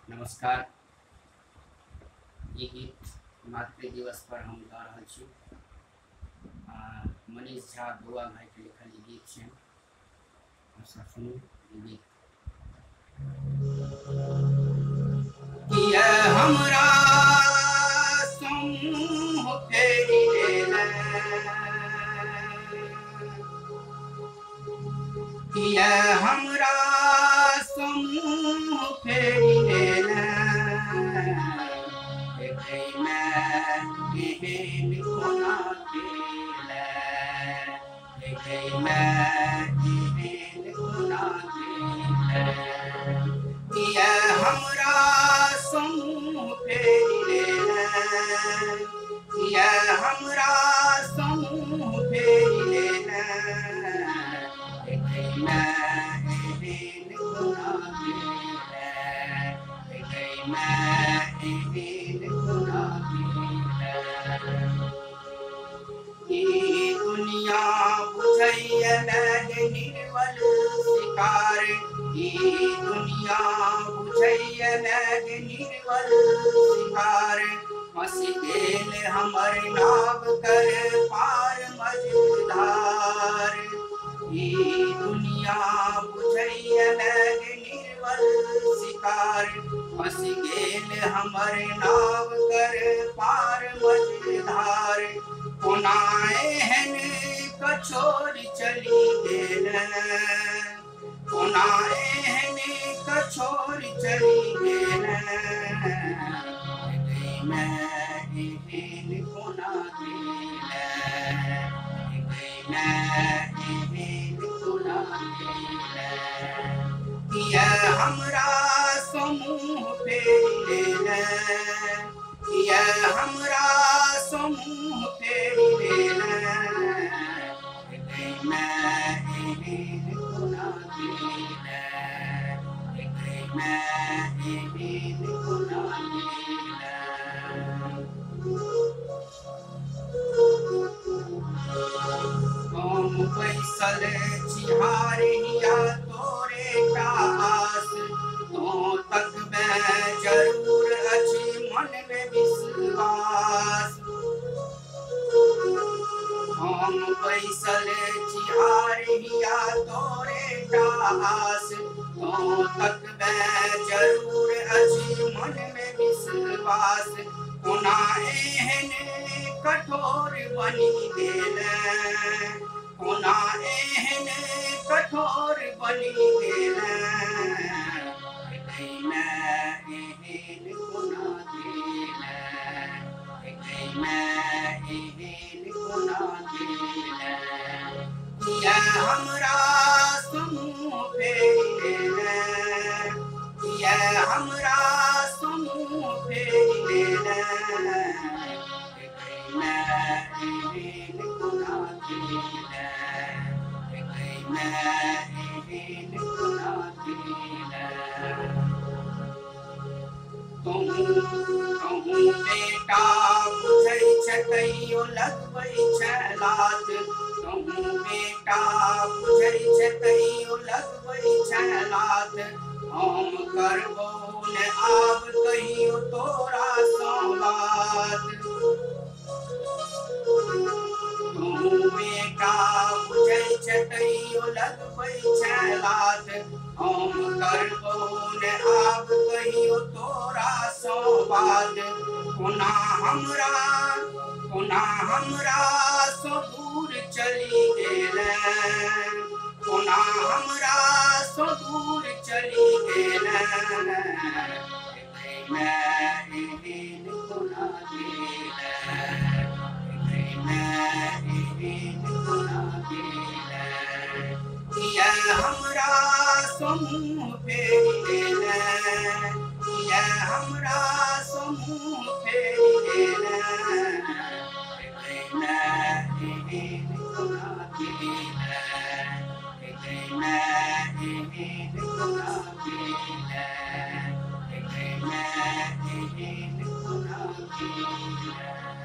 नमस्कार। ये गीत मातृ दिवस पर हम गा रहा छी। मनीष झा बउआ भाई के लिखल ये गीत छै। सब सुनू ये गीत। किया हमरा समूह फेरी लेला, किया हमरा समूह फेरी लेला, एहन कोना केला, एहन कोना केला, किया हमरा समूह फेरी लेला, किया हमरा समूह फेरी लेला, एहन कोना केला, एहन कोना केला। ये दुनिया बुझैया नहीं निर्मल शिकार, ये दुनिया बुझैया नहीं निर्मल शिकार, फंस गेल हमर नाव कर पार मझधार। ये दुनिया बुझैया नहीं निर्मल शिकार, फंस गेल हमर नाव कर पार मझधार। कोना एहन कछोर चली गेल, कोना एहन कछोर चली गेल, एहन कोना गेल, एहन कोना गेल, किया हमरा समूह फेरी लेला, किया हमरा समूह फेरी लेला, एहन कोना गेला, एहन कोना गेला। हम बैसल छिहारिया तोरे कास, तो तक में जरूर अछि मन में विश्वास। हम बैसल छिहारिया तोरे कास, तो तक में जरूर अछि मन में विश्वास। कोना एहन कठोर बनी गेल, कोना एहन कठोर बनी गेल, एहन कोना गेल, एहन कोना गेल, किया हमरा समूह फेरी लेला, किया हमरा समूह फेरी लेला, एहन कोना गेल, एहन कोना गेल। कहूँ बेटा बुझै छै कहियो लगबै छै लात, कहूँ बेटा बुझै छै कहियो लगबै छै लात। हम करबौ ने आब कहियो तोरा सँ बात, कहूँ बेटा बुझै छै कहियो लगबै छै लात। हम करबौ ने आब कहियो तोरा सँ बात। कोना हमरा सँ दूर चली गेल, कोना हमरा सँ दूर चली गेल, एहन कोना गेल, एहन कोना गेल, किया हमरा समूह फेरी लेला, किया हमरा समूह फेरी लेला, एहन कोना गेल, एहन कोना गेल, एहन कोना गेल।